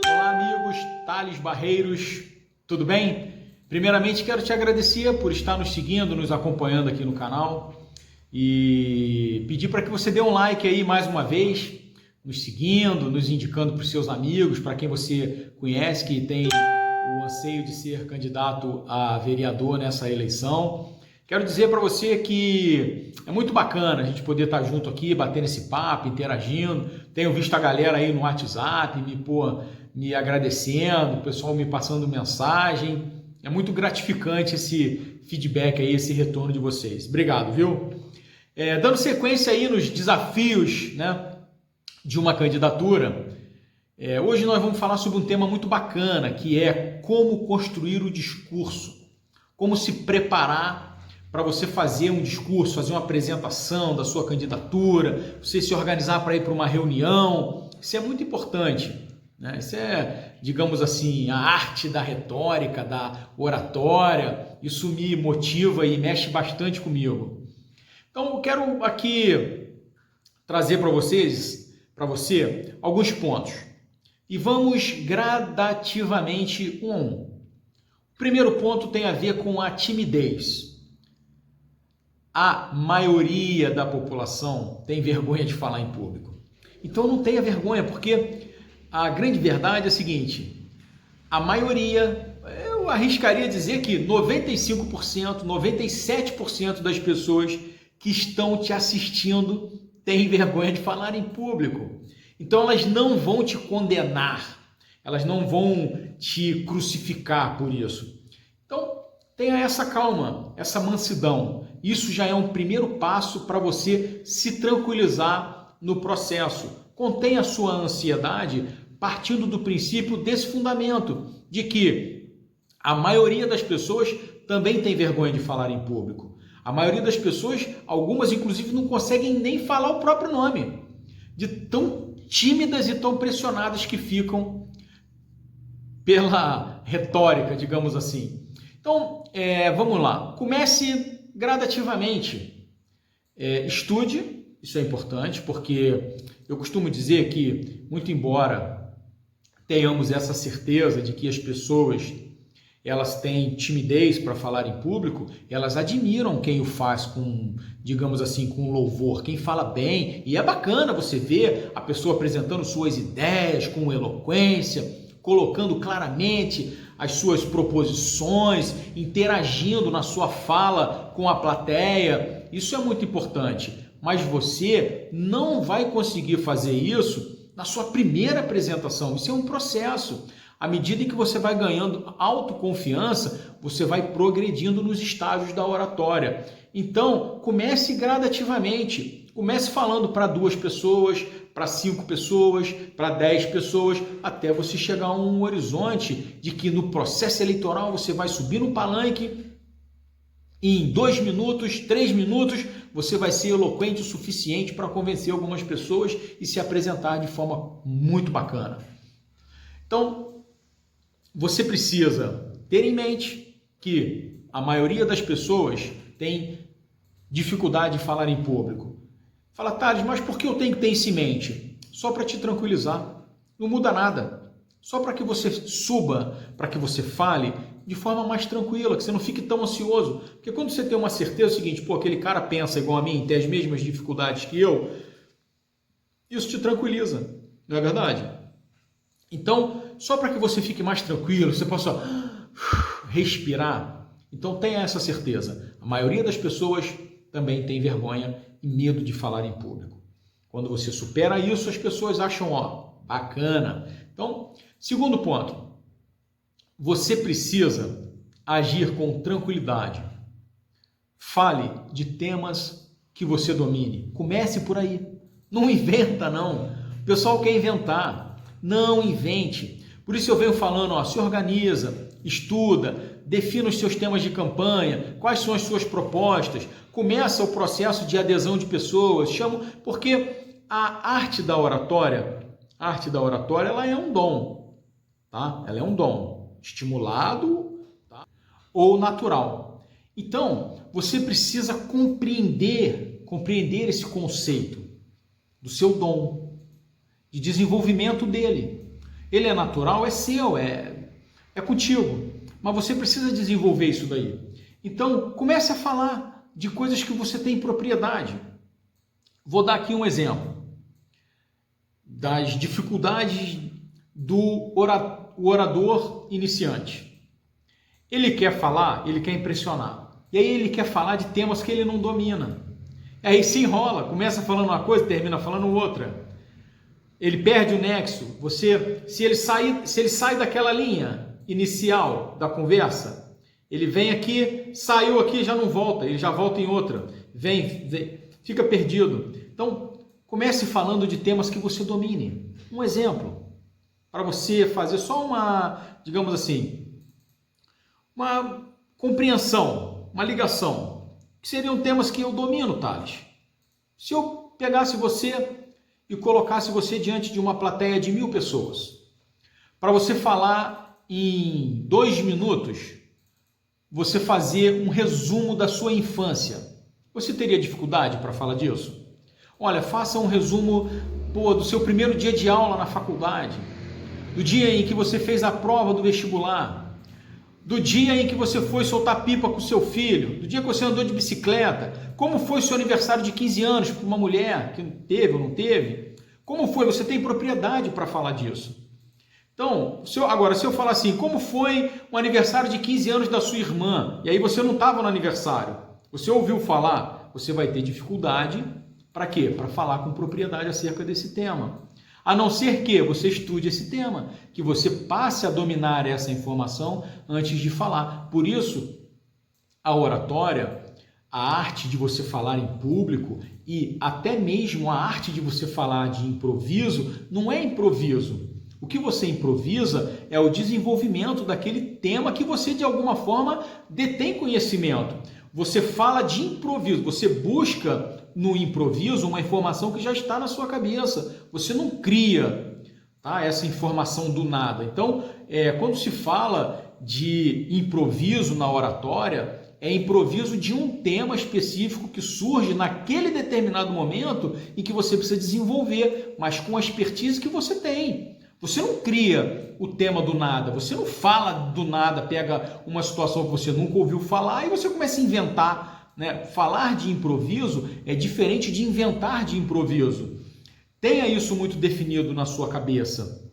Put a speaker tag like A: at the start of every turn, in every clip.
A: Olá, amigos, Thales Barreiros, tudo bem? Primeiramente, quero te agradecer por estar nos seguindo, nos acompanhando aqui no canal e pedir para que você dê um like aí mais uma vez, nos seguindo, nos indicando para os seus amigos, para quem você conhece que tem o anseio de ser candidato a vereador nessa eleição. Quero dizer para você que é muito bacana a gente poder estar junto aqui, batendo esse papo, interagindo. Tenho visto a galera aí no WhatsApp me agradecendo, o pessoal me passando mensagem. É muito gratificante esse feedback aí, esse retorno de vocês. Obrigado, viu? Dando sequência aí nos desafios, né, de uma candidatura, hoje nós vamos falar sobre um tema muito bacana, que é como construir o discurso, como se preparar para você fazer um discurso, fazer uma apresentação da sua candidatura, você se organizar para ir para uma reunião. Isso é muito importante, né? Isso é, digamos assim, a arte da retórica, da oratória. Isso me motiva e mexe bastante comigo. Então, eu quero aqui trazer para você, alguns pontos. E vamos gradativamente um a um. O primeiro ponto tem a ver com a timidez. A maioria da população tem vergonha de falar em público. Então não tenha vergonha, porque a grande verdade é a seguinte: a maioria, eu arriscaria dizer que 95%, 97% das pessoas que estão te assistindo têm vergonha de falar em público. Então elas não vão te condenar, elas não vão te crucificar por isso. Então tenha essa calma, essa mansidão. Isso já é um primeiro passo para você se tranquilizar no processo. Contenha a sua ansiedade partindo do princípio desse fundamento, de que a maioria das pessoas também tem vergonha de falar em público. A maioria das pessoas, algumas inclusive, não conseguem nem falar o próprio nome, de tão tímidas e tão pressionadas que ficam pela retórica, digamos assim. Então, vamos lá. Comece gradativamente. Estude, isso é importante, porque eu costumo dizer que, muito embora tenhamos essa certeza de que as pessoas elas têm timidez para falar em público, elas admiram quem o faz com, digamos assim, com louvor, quem fala bem, e é bacana você ver a pessoa apresentando suas ideias com eloquência, colocando claramente as suas proposições, interagindo na sua fala com a plateia. Isso é muito importante, mas você não vai conseguir fazer isso na sua primeira apresentação. Isso é um processo. À medida que você vai ganhando autoconfiança, você vai progredindo nos estágios da oratória. Então, comece gradativamente. Comece falando para 2 pessoas, para 5 pessoas, para 10 pessoas, até você chegar a um horizonte de que no processo eleitoral você vai subir no palanque e em 2 minutos, 3 minutos, você vai ser eloquente o suficiente para convencer algumas pessoas e se apresentar de forma muito bacana. Então, você precisa ter em mente que a maioria das pessoas tem dificuldade de falar em público. Fala, Thales, mas por que eu tenho que ter isso em mente? Só para te tranquilizar. Não muda nada. Só para que você suba, para que você fale de forma mais tranquila, que você não fique tão ansioso. Porque quando você tem uma certeza, é o seguinte, pô, aquele cara pensa igual a mim, tem as mesmas dificuldades que eu, isso te tranquiliza, não é verdade? Então, só para que você fique mais tranquilo, você possa respirar, então tenha essa certeza. A maioria das pessoas também tem vergonha e medo de falar em público. Quando você supera isso, as pessoas acham, bacana. Então, segundo ponto, você precisa agir com tranquilidade. Fale de temas que você domine. Comece por aí. Não inventa, não. O pessoal quer inventar. Não invente. Por isso eu venho falando, se organiza, estuda, defina os seus temas de campanha, quais são as suas propostas, começa o processo de adesão de pessoas, porque a arte da oratória, ela é um dom, tá? Ela é um dom, estimulado, tá? Ou natural. Então, você precisa compreender esse conceito do seu dom, de desenvolvimento dele. Ele é natural, é seu, é contigo. Mas você precisa desenvolver isso daí. Então, comece a falar de coisas que você tem propriedade. Vou dar aqui um exemplo das dificuldades do orador iniciante. Ele quer falar, ele quer impressionar. E aí ele quer falar de temas que ele não domina. E aí se enrola, começa falando uma coisa, termina falando outra. Ele perde o nexo. Se ele sai daquela linha inicial da conversa, ele vem aqui, saiu aqui, já não volta, ele já volta em outra. Vem, fica perdido. Então, comece falando de temas que você domine. Um exemplo, para você fazer só uma, digamos assim, uma compreensão, uma ligação, que seriam temas que eu domino, Thales. Se eu pegasse você e colocasse você diante de uma plateia de 1000 pessoas, para você falar em 2 minutos, você fazer um resumo da sua infância, você teria dificuldade para falar disso? Olha, faça um resumo do seu primeiro dia de aula na faculdade, do dia em que você fez a prova do vestibular, do dia em que você foi soltar pipa com seu filho, do dia que você andou de bicicleta, como foi seu aniversário de 15 anos para uma mulher que teve ou não teve, como foi, você tem propriedade para falar disso. Então, se eu falar assim, como foi o aniversário de 15 anos da sua irmã, e aí você não estava no aniversário, você ouviu falar, você vai ter dificuldade, para quê? Para falar com propriedade acerca desse tema. A não ser que você estude esse tema, que você passe a dominar essa informação antes de falar. Por isso, a oratória, a arte de você falar em público e até mesmo a arte de você falar de improviso, não é improviso. O que você improvisa é o desenvolvimento daquele tema que você, de alguma forma, detém conhecimento. Você fala de improviso, você busca no improviso uma informação que já está na sua cabeça. Você não cria, tá, essa informação do nada. Então, quando se fala de improviso na oratória, é improviso de um tema específico que surge naquele determinado momento e que você precisa desenvolver, mas com a expertise que você tem. Você não cria o tema do nada, você não fala do nada, pega uma situação que você nunca ouviu falar e você começa a inventar. Né? Falar de improviso é diferente de inventar de improviso. Tenha isso muito definido na sua cabeça,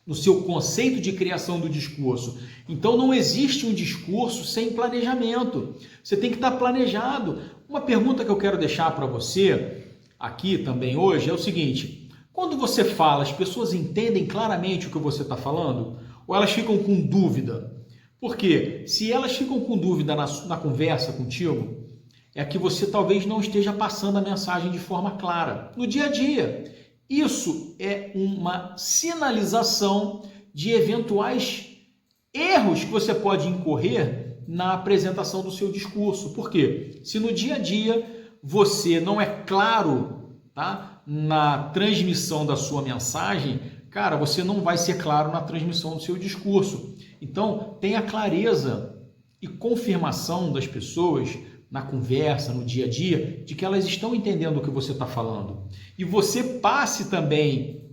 A: no seu conceito de criação do discurso. Então não existe um discurso sem planejamento. Você tem que estar planejado. Uma pergunta que eu quero deixar para você aqui também hoje é o seguinte: quando você fala, as pessoas entendem claramente o que você está falando? Ou elas ficam com dúvida? Porque se elas ficam com dúvida na conversa contigo, é que você talvez não esteja passando a mensagem de forma clara no dia a dia. Isso é uma sinalização de eventuais erros que você pode incorrer na apresentação do seu discurso. Por quê? Se no dia a dia você não é claro, tá, na transmissão da sua mensagem, cara, você não vai ser claro na transmissão do seu discurso. Então, tenha clareza e confirmação das pessoas na conversa, no dia a dia, de que elas estão entendendo o que você está falando. E você passe também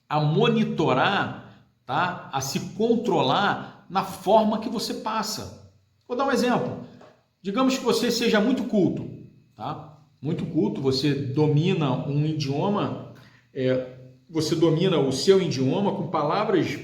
A: a monitorar, tá? A se controlar na forma que você passa. Vou dar um exemplo. Digamos que você seja muito culto, tá? Muito culto, você domina um idioma, você domina o seu idioma com palavras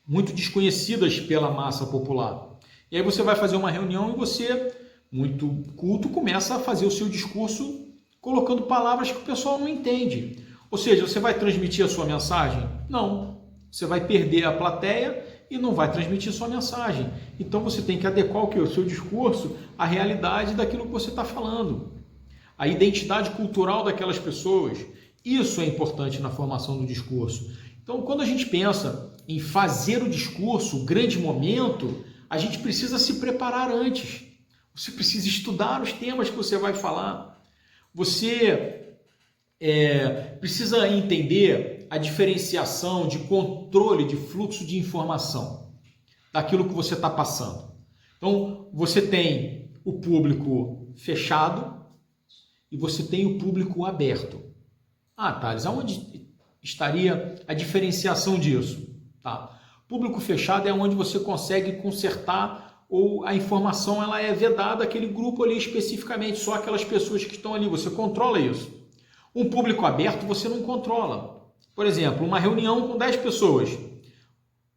A: muito desconhecidas pela massa popular. E aí você vai fazer uma reunião e você, muito culto, começa a fazer o seu discurso colocando palavras que o pessoal não entende. Ou seja, você vai transmitir a sua mensagem? Não. Você vai perder a plateia e não vai transmitir sua mensagem. Então você tem que adequar o seu discurso à realidade daquilo que você está falando. A identidade cultural daquelas pessoas. Isso é importante na formação do discurso. Então, quando a gente pensa em fazer o discurso, o grande momento, a gente precisa se preparar antes. Você precisa estudar os temas que você vai falar. Você precisa entender a diferenciação de controle de fluxo de informação daquilo que você está passando. Então, você tem o público fechado e você tem o público aberto. Ah, Thales, estaria a diferenciação disso? Tá? Público fechado é onde você consegue consertar ou a informação ela é vedada àquele grupo ali especificamente, só aquelas pessoas que estão ali, você controla isso. Um público aberto você não controla. Por exemplo, uma reunião com 10 pessoas,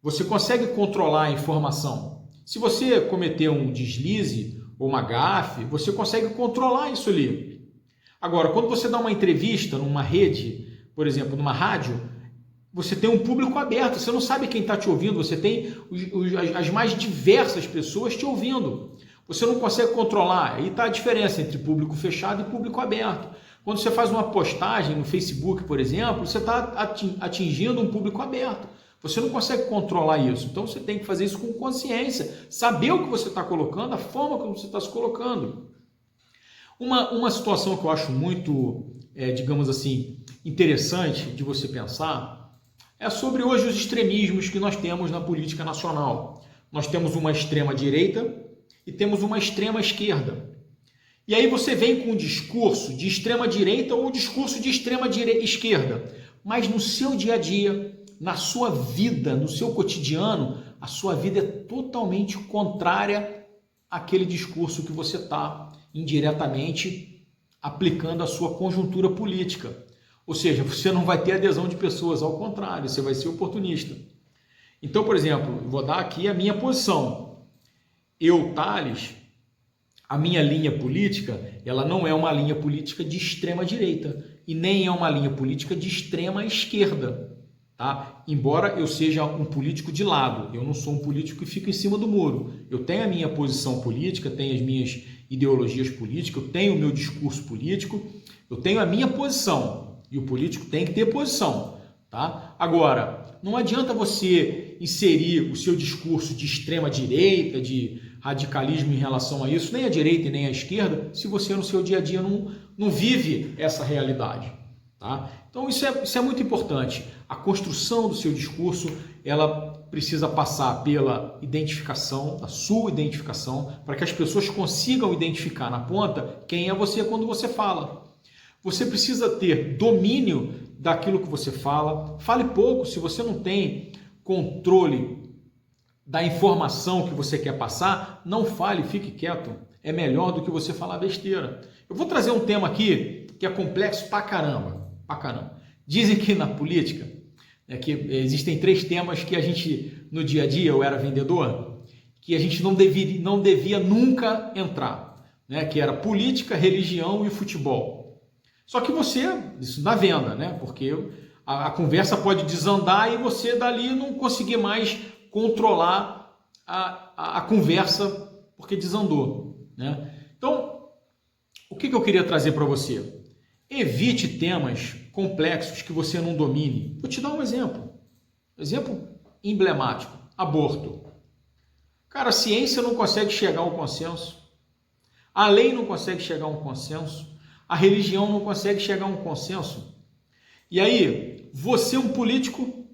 A: você consegue controlar a informação. Se você cometer um deslize ou uma gafe, você consegue controlar isso ali. Agora, quando você dá uma entrevista numa rede, por exemplo, numa rádio, você tem um público aberto, você não sabe quem está te ouvindo, você tem as mais diversas pessoas te ouvindo. Você não consegue controlar, aí está a diferença entre público fechado e público aberto. Quando você faz uma postagem no Facebook, por exemplo, você está atingindo um público aberto. Você não consegue controlar isso, então você tem que fazer isso com consciência, saber o que você está colocando, a forma como você está se colocando. Uma situação que eu acho muito, digamos assim, interessante de você pensar é sobre hoje os extremismos que nós temos na política nacional. Nós temos uma extrema direita e temos uma extrema esquerda. E aí você vem com um discurso de extrema direita ou um discurso de extrema esquerda, mas no seu dia a dia, na sua vida, no seu cotidiano, a sua vida é totalmente contrária àquele discurso que você está indiretamente aplicando à sua conjuntura política. Ou seja, você não vai ter adesão de pessoas, ao contrário, você vai ser oportunista. Então, por exemplo, vou dar aqui a minha posição. Eu, Thales, a minha linha política, ela não é uma linha política de extrema direita e nem é uma linha política de extrema esquerda. Tá? Embora eu seja um político de lado, eu não sou um político que fica em cima do muro. Eu tenho a minha posição política, tenho as minhas ideologias políticas, eu tenho o meu discurso político, eu tenho a minha posição e o político tem que ter posição. Tá? Agora, não adianta você inserir o seu discurso de extrema direita, de radicalismo em relação a isso, nem a direita e nem a esquerda, se você no seu dia a dia não vive essa realidade. Tá? Então isso é muito importante. A construção do seu discurso, ela precisa passar pela identificação, a sua identificação, para que as pessoas consigam identificar na ponta quem é você quando você fala. Você precisa ter domínio daquilo que você fala. Fale pouco, se você não tem controle da informação que você quer passar, não fale, fique quieto. É melhor do que você falar besteira. Eu vou trazer um tema aqui que é complexo pra caramba. Dizem que na política, que existem 3 temas que a gente, no dia a dia, eu era vendedor, que a gente não devia nunca entrar, que era política, religião e futebol. Só que isso na venda, porque a conversa pode desandar e você dali não conseguir mais controlar a conversa porque desandou. Então, o que eu queria trazer para você? Evite temas complexos que você não domine. Vou te dar um exemplo. Exemplo emblemático. Aborto. Cara, a ciência não consegue chegar a um consenso. A lei não consegue chegar a um consenso. A religião não consegue chegar a um consenso. E aí, você, um político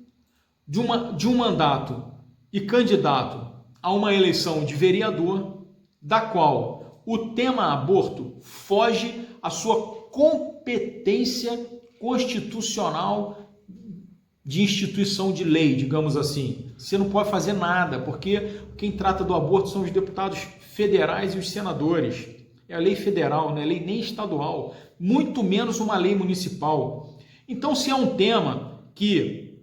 A: de um mandato e candidato a uma eleição de vereador, da qual o tema aborto foge à sua competência constitucional de instituição de lei, digamos assim. Você não pode fazer nada, porque quem trata do aborto são os deputados federais e os senadores. É a lei federal, não é lei nem estadual, muito menos uma lei municipal. Então, se é um tema que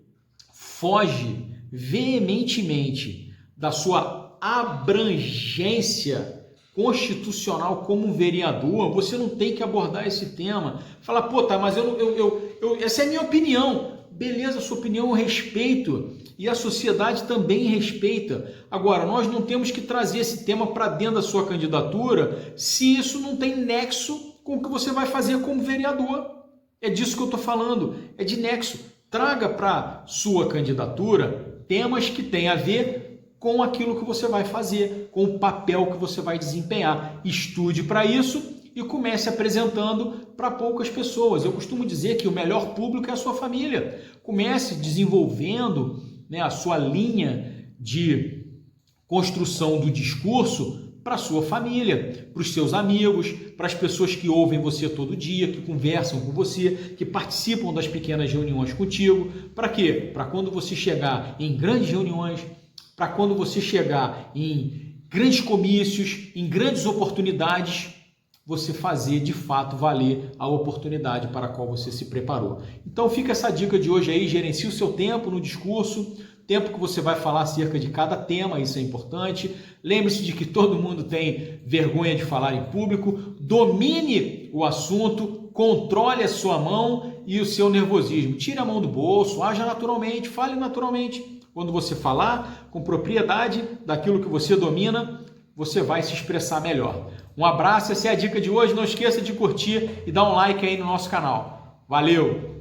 A: foge veementemente da sua abrangência constitucional como vereador, você não tem que abordar esse tema. Fala, pô, tá, mas essa é a minha opinião. Beleza, sua opinião eu respeito e a sociedade também respeita. Agora, nós não temos que trazer esse tema para dentro da sua candidatura se isso não tem nexo com o que você vai fazer como vereador. É disso que eu estou falando, é de nexo. Traga para sua candidatura temas que têm a ver com aquilo que você vai fazer, com o papel que você vai desempenhar. Estude para isso e comece apresentando para poucas pessoas. Eu costumo dizer que o melhor público é a sua família. Comece desenvolvendo a sua linha de construção do discurso para a sua família, para os seus amigos, para as pessoas que ouvem você todo dia, que conversam com você, que participam das pequenas reuniões contigo. Para quê? Para quando você chegar em grandes reuniões, para quando você chegar em grandes comícios, em grandes oportunidades, você fazer de fato valer a oportunidade para a qual você se preparou. Então fica essa dica de hoje aí, gerencie o seu tempo no discurso, tempo que você vai falar acerca de cada tema, isso é importante. Lembre-se de que todo mundo tem vergonha de falar em público, domine o assunto, controle a sua mão e o seu nervosismo. Tire a mão do bolso, haja naturalmente, fale naturalmente. Quando você falar com propriedade daquilo que você domina, você vai se expressar melhor. Um abraço, essa é a dica de hoje. Não esqueça de curtir e dar um like aí no nosso canal. Valeu!